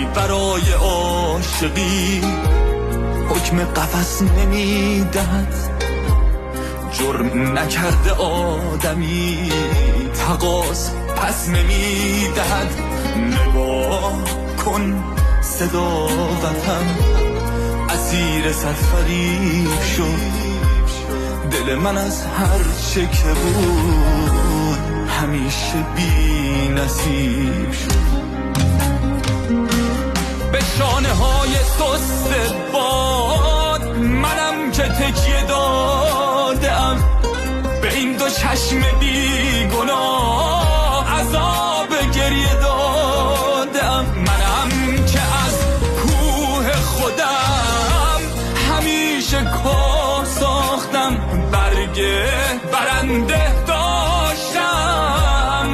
ولی برای عاشقی حکم قفس نمیدهد. جرم نکرده آدمی تقاص پس نمیدهد. نگاه کن صداقتم اسیر سرفریب شد. دل من از هر چه که بود همیشه بی نصیب شد. به شانه های سست باد منم که تکیه دادم. به این دو چشم بی گناه عذاب گریه دادم. منم که از کوه خودم همیشه کاه ساختم. برگ برنده داشتم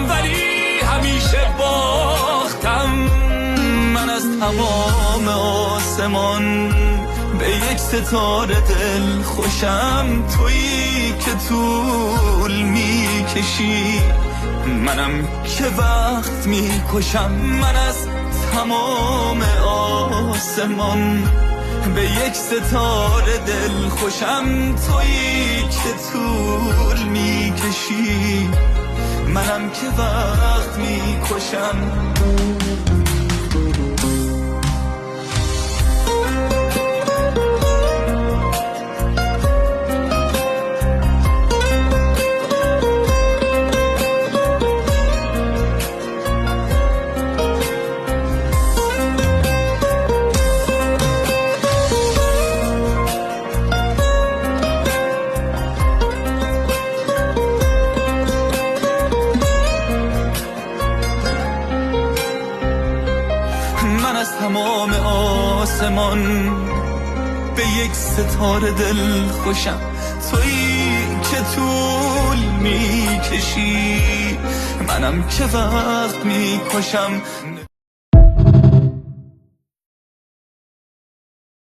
ولی همیشه باختم. من از تمام آسمان به یک ستاره دل خوشم. تویی که طول میکشی منم که وقت میکشم. من از تمام آسمان به یک ستاره دل خوشم. تویی که طول میکشی منم که وقت میکشم. من از تمام آسمان به یک ستاره دل خوشم. تویی که طول میکشی منم که وقت میکشم.